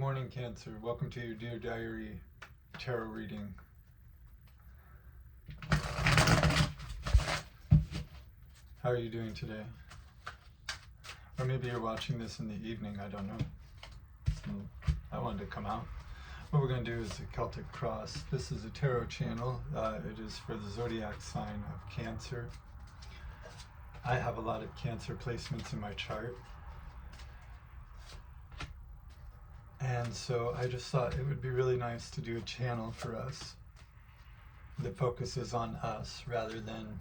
morning, Cancer. Welcome to your Dear Diary tarot reading. How are you doing today? Or maybe you're watching this in the evening, I don't know. I wanted to come out. What we're going to do is a Celtic cross. This is a tarot channel. It is for the zodiac sign of Cancer. I have a lot of Cancer placements in my chart. And so I just thought it would be really nice to do a channel for us that focuses on us rather than,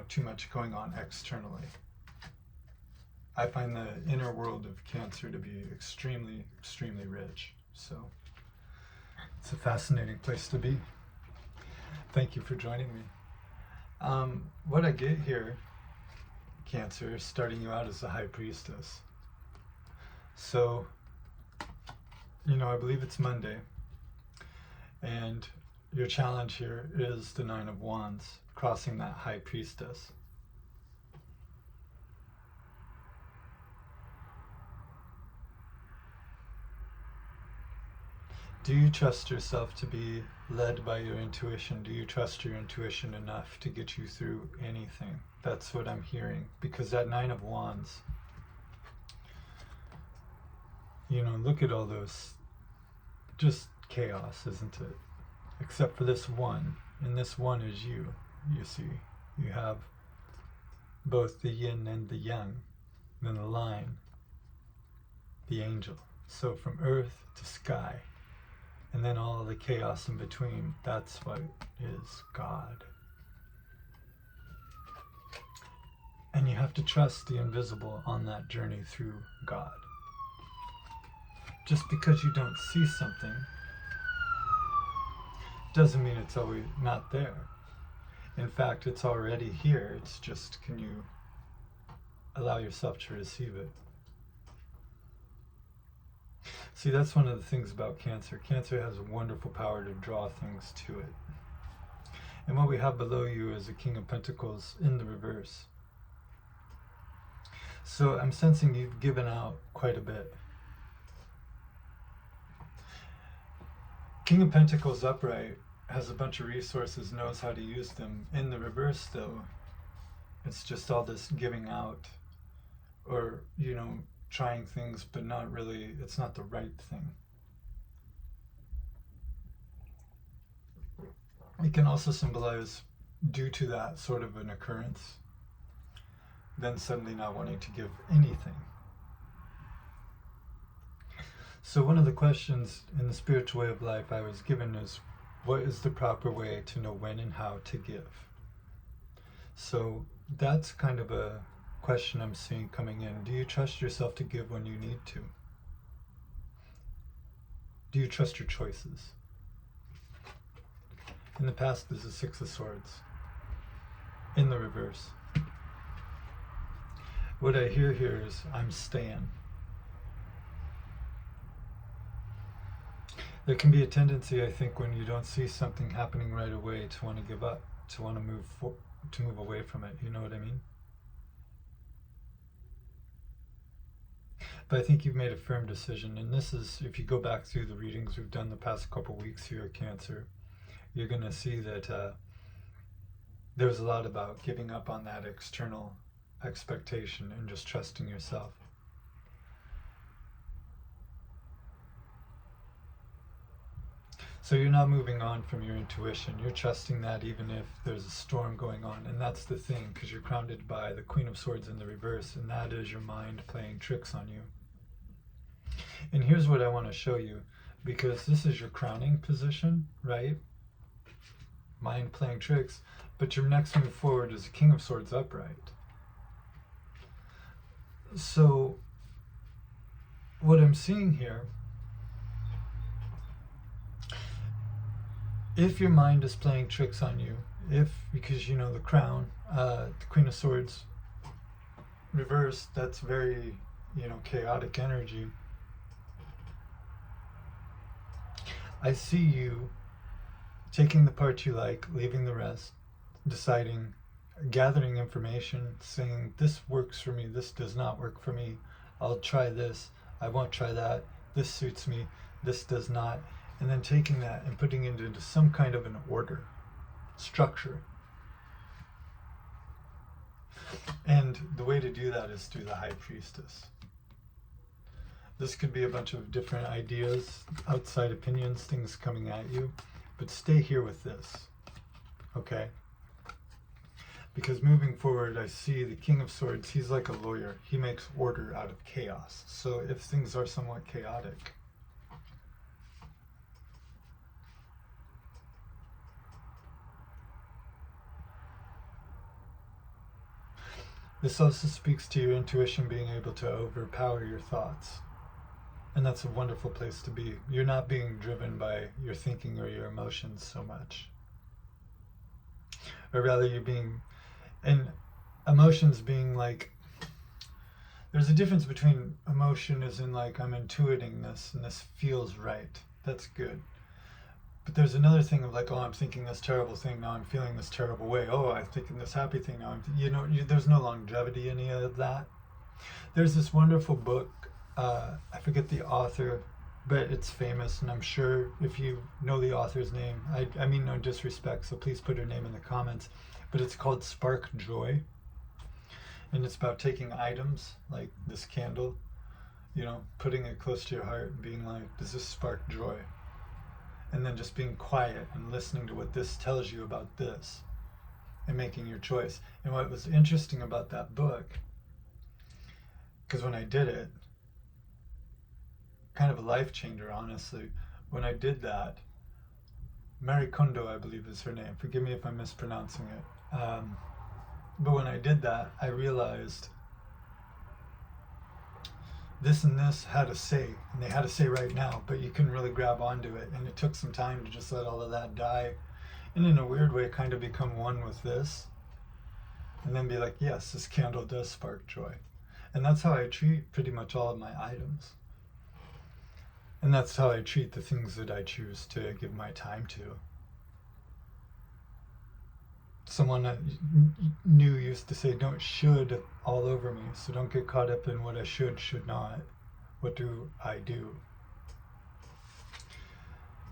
too much going on externally. I find the inner world of Cancer to be extremely, extremely rich. So it's a fascinating place to be. Thank you for joining me. What I get here, Cancer, is starting you out as the High Priestess. So, I believe it's Monday, and your challenge here is the Nine of Wands, crossing that High Priestess. Do you trust yourself to be led by your intuition? Do you trust your intuition enough to get you through anything? That's what I'm hearing, because that Nine of Wands, look at all those, just chaos, isn't it? Except for this one, and this one is you see. You have both the yin and the yang, then the line, the angel. So from earth to sky, and then all the chaos in between, that's what is God. And you have to trust the invisible on that journey through God. Just because you don't see something doesn't mean it's always not there. In fact, it's already here. It's just, can you allow yourself to receive it? See, that's one of the things about Cancer. Cancer has a wonderful power to draw things to it. And what we have below you is a King of Pentacles in the reverse. So I'm sensing you've given out quite a bit. King of Pentacles upright has a bunch of resources, knows how to use them. In the reverse, though, it's just all this giving out, or, trying things, but not really, it's not the right thing. It can also symbolize, due to that sort of an occurrence, then suddenly not wanting to give anything. So one of the questions in the spiritual way of life I was given is, what is the proper way to know when and how to give? So that's kind of a question I'm seeing coming in. Do you trust yourself to give when you need to? Do you trust your choices? In the past, there's the Six of Swords. In the reverse. What I hear here is, I'm staying. There can be a tendency, I think, when you don't see something happening right away, to want to give up, to want to move away from it. You know what I mean? But I think you've made a firm decision, and this is, if you go back through the readings we've done the past couple weeks here at Cancer, you're going to see that there's a lot about giving up on that external expectation and just trusting yourself. So you're not moving on from your intuition. You're trusting that even if there's a storm going on. And that's the thing, because you're grounded by the Queen of Swords in the reverse, and that is your mind playing tricks on you. And here's what I want to show you, because this is your crowning position, right? Mind playing tricks. But your next move forward is the King of Swords upright. So what I'm seeing here, if your mind is playing tricks on you, because the crown, the Queen of Swords reversed, that's very, chaotic energy. I see you taking the part you like, leaving the rest, deciding, gathering information, saying, this works for me, this does not work for me, I'll try this, I won't try that, this suits me, this does not, and then taking that and putting it into some kind of an order, structure. And the way to do that is through the High Priestess. This could be a bunch of different ideas, outside opinions, things coming at you, but stay here with this, okay? Because moving forward, I see the King of Swords, he's like a lawyer. He makes order out of chaos. So if things are somewhat chaotic, this also speaks to your intuition being able to overpower your thoughts. And that's a wonderful place to be. You're not being driven by your thinking or your emotions so much. Or rather, you're being, and emotions being like, there's a difference between emotion as in like, I'm intuiting this and this feels right. That's good. But there's another thing of like, oh, I'm thinking this terrible thing, now I'm feeling this terrible way. Oh, I'm thinking this happy thing, now there's no longevity in any of that. There's this wonderful book, I forget the author, but it's famous, and I'm sure if you know the author's name, I mean no disrespect, so please put her name in the comments, but it's called Spark Joy, and it's about taking items like this candle, putting it close to your heart and being like, does this spark joy? And then just being quiet and listening to what this tells you about this and making your choice. And what was interesting about that book, because when I did it, kind of a life changer, honestly. When I did that, Mary Kondo, I believe is her name. Forgive me if I'm mispronouncing it. But when I did that, I realized this and this had a say, and they had a say right now, but you couldn't really grab onto it. And it took some time to just let all of that die. And in a weird way, kind of become one with this. And then be like, yes, this candle does spark joy. And that's how I treat pretty much all of my items. And that's how I treat the things that I choose to give my time to. Someone I knew used to say, don't should all over me, so don't get caught up in what I should not. What do I do?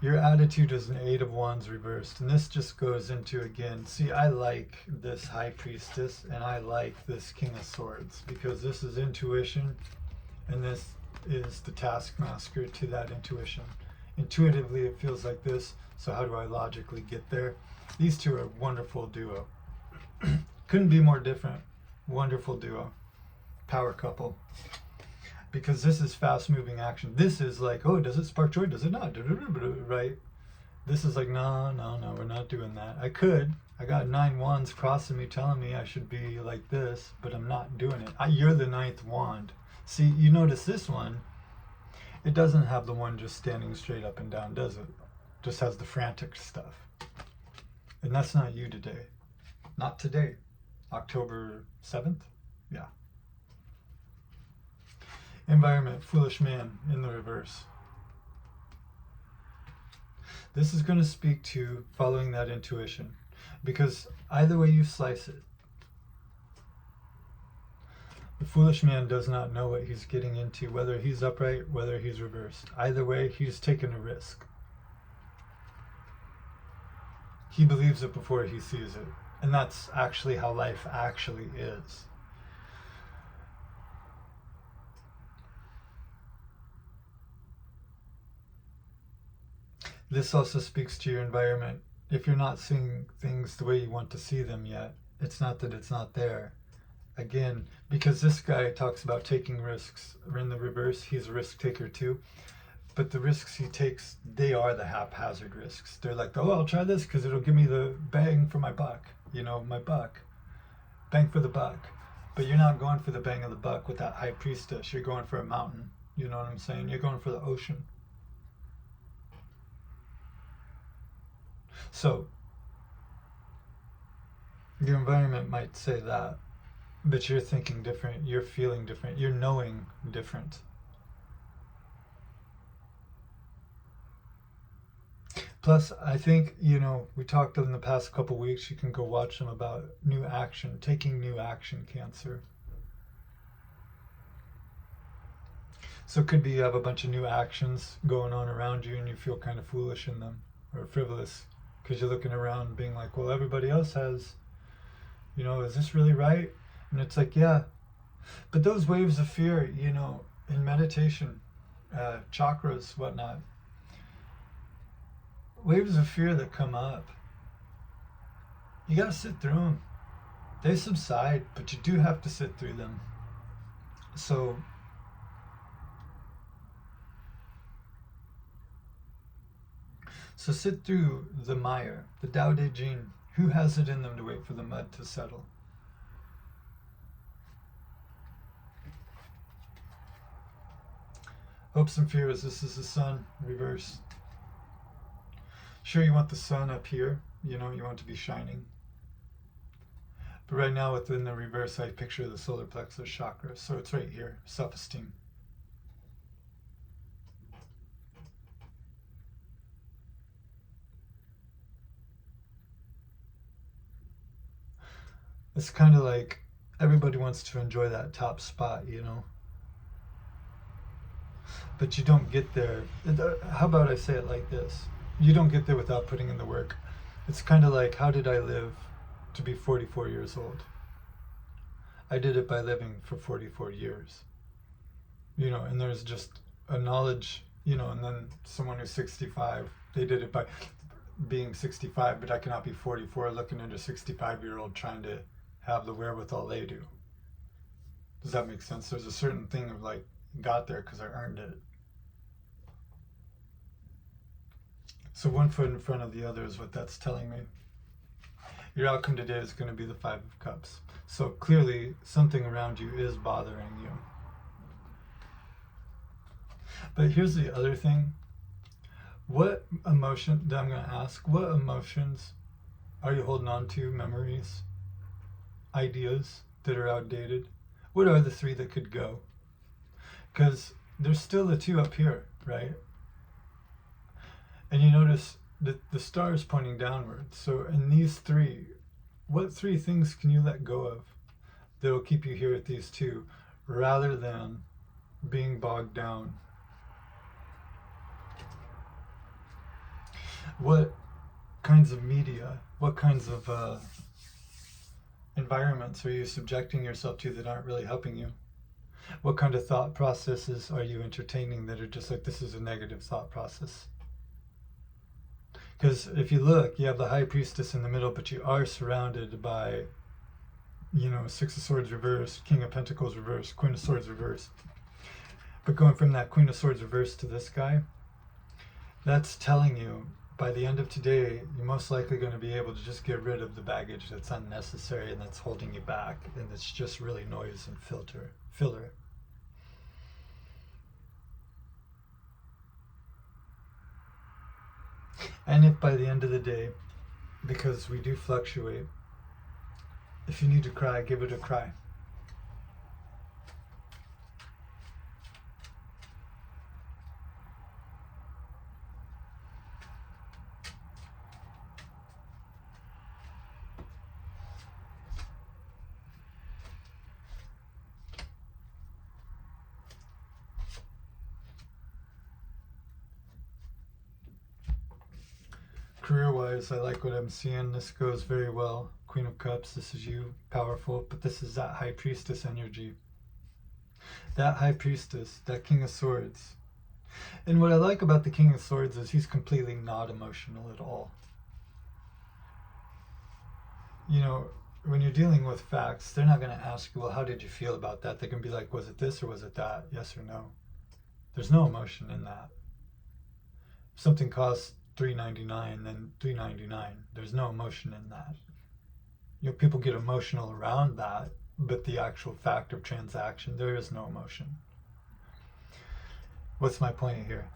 Your attitude is an Eight of Wands reversed, and this just goes into, again, see, I like this High Priestess, and I like this King of Swords, because this is intuition, and this is the taskmaster to that intuition. Intuitively, it feels like this, so how do I logically get there? These two are a wonderful duo. Couldn't be more different. Wonderful duo. Power couple. Because this is fast-moving action. This is like, oh, does it spark joy? Does it not? Right? This is like, no, we're not doing that. I could. I got 9 wands crossing me, telling me I should be like this, but I'm not doing it. You're the 9th wand. See, you notice this one, it doesn't have the one just standing straight up and down, does it? Just has the frantic stuff. And that's not you today. Not today. October 7th? Yeah. Environment, foolish man in the reverse. This is going to speak to following that intuition, because either way you slice it, the foolish man does not know what he's getting into, whether he's upright, whether he's reversed. Either way, he's taken a risk. He believes it before he sees it. And that's actually how life actually is. This also speaks to your environment. If you're not seeing things the way you want to see them yet, it's not that it's not there. Again, because this guy talks about taking risks. In the reverse, he's a risk taker too. But the risks he takes, they are the haphazard risks. They're like, oh, I'll try this because it'll give me the bang for my buck. My buck. Bang for the buck. But you're not going for the bang of the buck with that High Priestess. You're going for a mountain. You know what I'm saying? You're going for the ocean. So, your environment might say that, but you're thinking different, you're feeling different, you're knowing different. Plus, I think, we talked in the past couple weeks, you can go watch them about new action, taking new action, Cancer. So it could be you have a bunch of new actions going on around you and you feel kind of foolish in them or frivolous because you're looking around being like, well, everybody else has, is this really right? And it's like, yeah. But those waves of fear, in meditation, chakras, whatnot, waves of fear that come up, you got to sit through them. They subside, but you do have to sit through them. So sit through the mire, the Tao Te Ching. Who has it in them to wait for the mud to settle? Hopes and fears, this is the sun, reverse. Sure, you want the sun up here, you want it to be shining. But right now within the reverse, I picture the solar plexus chakra. So it's right here, self-esteem. It's kind of like everybody wants to enjoy that top spot, But you don't get there. How about I say it like this? You don't get there without putting in the work. It's kind of like, how did I live to be 44 years old? I did it by living for 44 years. And there's just a knowledge, and then someone who's 65, they did it by being 65, but I cannot be 44 looking at a 65-year-old trying to have the wherewithal they do. Does that make sense? There's a certain thing of like, got there because I earned it. So one foot in front of the other is what that's telling me. Your outcome today is going to be the Five of Cups. So clearly something around you is bothering you. But here's the other thing. What emotion, that I'm going to ask, what emotions are you holding on to? Memories, ideas that are outdated? What are the three that could go? Because there's still the two up here, right? And you notice that the star is pointing downward. So in these three, what three things can you let go of that will keep you here at these two rather than being bogged down? What kinds of media, what kinds of environments are you subjecting yourself to that aren't really helping you? What kind of thought processes are you entertaining that are just like, this is a negative thought process? Because if you look, you have the High Priestess in the middle, but you are surrounded by, Six of Swords reversed, King of Pentacles reversed, Queen of Swords reversed. But going from that Queen of Swords reversed to this guy, that's telling you by the end of today, you're most likely going to be able to just get rid of the baggage that's unnecessary and that's holding you back, and it's just really noise and filler. And if by the end of the day, because we do fluctuate, if you need to cry, give it a cry. Career-wise, I like what I'm seeing. This goes very well. Queen of Cups, this is you, powerful, but this is that High Priestess energy. That High Priestess, that King of Swords. And what I like about the King of Swords is he's completely not emotional at all. When you're dealing with facts, they're not going to ask you, well, how did you feel about that? They can be like, was it this or was it that? Yes or no. There's no emotion in that. If something costs $3.99, then $3.99. There's no emotion in that. People get emotional around that, but the actual fact of transaction, there is no emotion. What's my point here?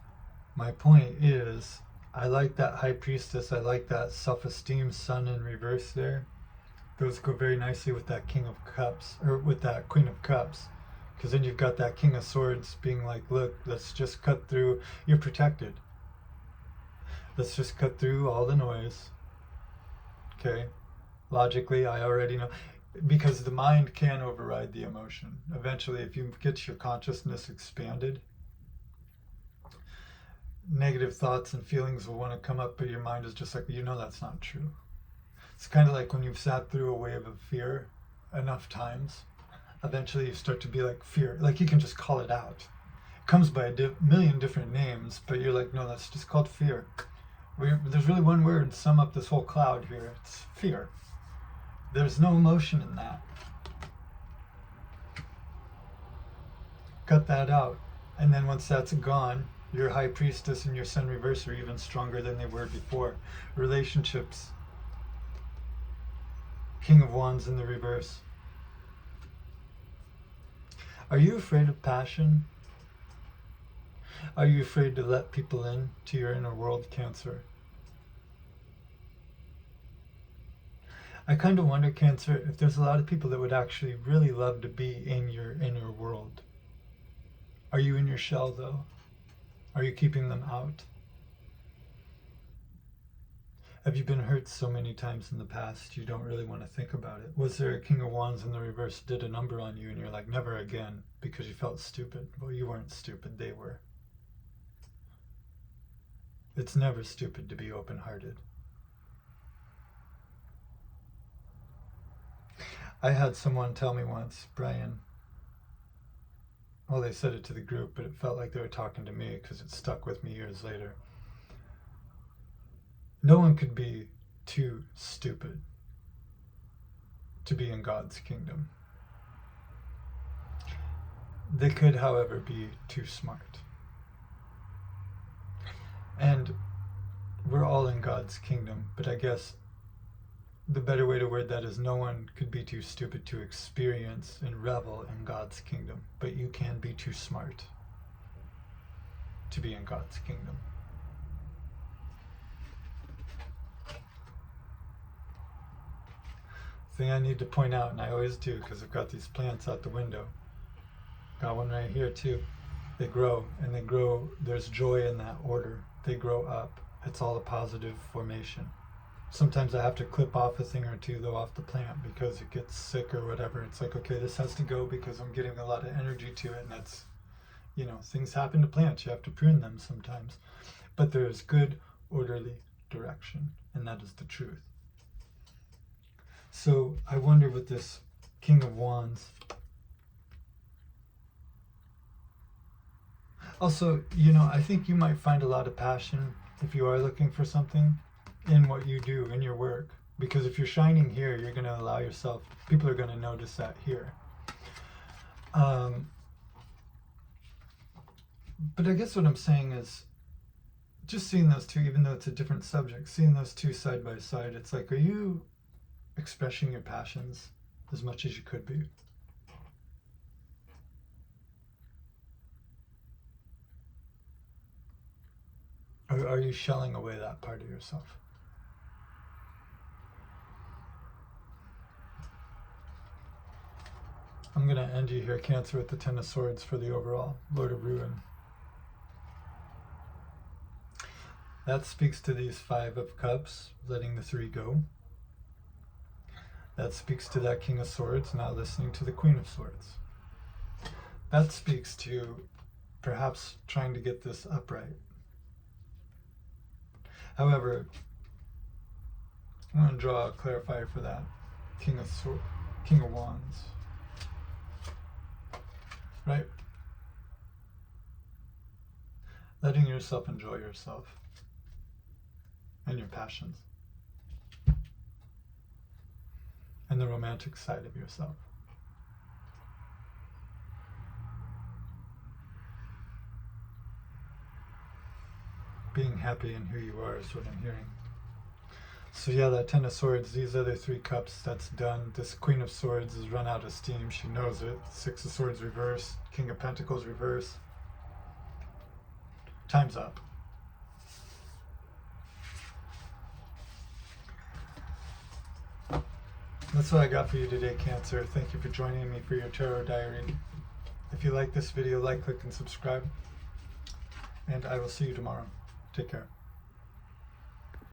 My point is, I like that High Priestess. I like that self-esteem sun in reverse there. Those go very nicely with that King of Cups, or with that Queen of Cups. Because then you've got that King of Swords being like, look, let's just cut through. You're protected. Let's just cut through all the noise. Okay? Logically, I already know. Because the mind can override the emotion. Eventually, if you get your consciousness expanded, negative thoughts and feelings will want to come up, but your mind is just like, you know, that's not true. It's kind of like when you've sat through a wave of fear enough times, eventually you start to be like, fear, like you can just call it out. It comes by a million different names, but you're like, no, that's just called fear. There's really one word to sum up this whole cloud here. It's fear. There's no emotion in that. Cut that out. And then once that's gone, your high priestess and your sun reverse are even stronger than they were before. Relationships. King of Wands in the reverse. Are you afraid of passion? Are you afraid to let people in to your inner world, Cancer? I kind of wonder, Cancer, if there's a lot of people that would actually really love to be in your inner world. Are you in your shell, though? Are you keeping them out? Have you been hurt so many times in the past you don't really want to think about it? Was there a King of Wands in the reverse did a number on you and you're like, never again, because you felt stupid? Well, you weren't stupid, they were. It's never stupid to be open-hearted. I had someone tell me once, Brian, well, they said it to the group, but it felt like they were talking to me because it stuck with me years later. No one could be too stupid to be in God's kingdom. They could, however, be too smart. And we're all in God's kingdom, but I guess the better way to word that is no one could be too stupid to experience and revel in God's kingdom, but you can be too smart to be in God's kingdom. Thing I need to point out, and I always do because I've got these plants out the window. Got one right here too. They grow, and they grow. There's joy in that order. They grow up. It's all a positive formation. Sometimes I have to clip off a thing or two though off the plant because it gets sick or whatever. It's like, okay, this has to go because I'm getting a lot of energy to it, and that's, you know, things happen to plants. You have to prune them sometimes. But there is good, orderly direction, and that is the truth. So I wonder with this King of Wands. Also, you know, I think you might find a lot of passion if you are looking for something in what you do, in your work. Because if you're shining here, you're going to allow yourself, people are going to notice that here. But I guess what I'm saying is, just seeing those two, even though it's a different subject, seeing those two side by side, it's like, are you expressing your passions as much as you could be? Or are you shelling away that part of yourself? I'm going to end you here, Cancer, with the Ten of Swords for the overall Lord of Ruin. That speaks to these Five of Cups, letting the three go. That speaks to that King of Swords, not listening to the Queen of Swords. That speaks to perhaps trying to get this upright. However, I'm going to draw a clarifier for that. King of Wands. Right? Letting yourself enjoy yourself and your passions and the romantic side of yourself. Being happy in who you are is what I'm hearing. So yeah, that Ten of Swords, these other three cups, that's done. This Queen of Swords has run out of steam. She knows it. Six of Swords reverse. King of Pentacles reverse. Time's up. That's what I got for you today, Cancer. Thank you for joining me for your tarot diary. If you like this video, like, click, and subscribe. And I will see you tomorrow. Take care.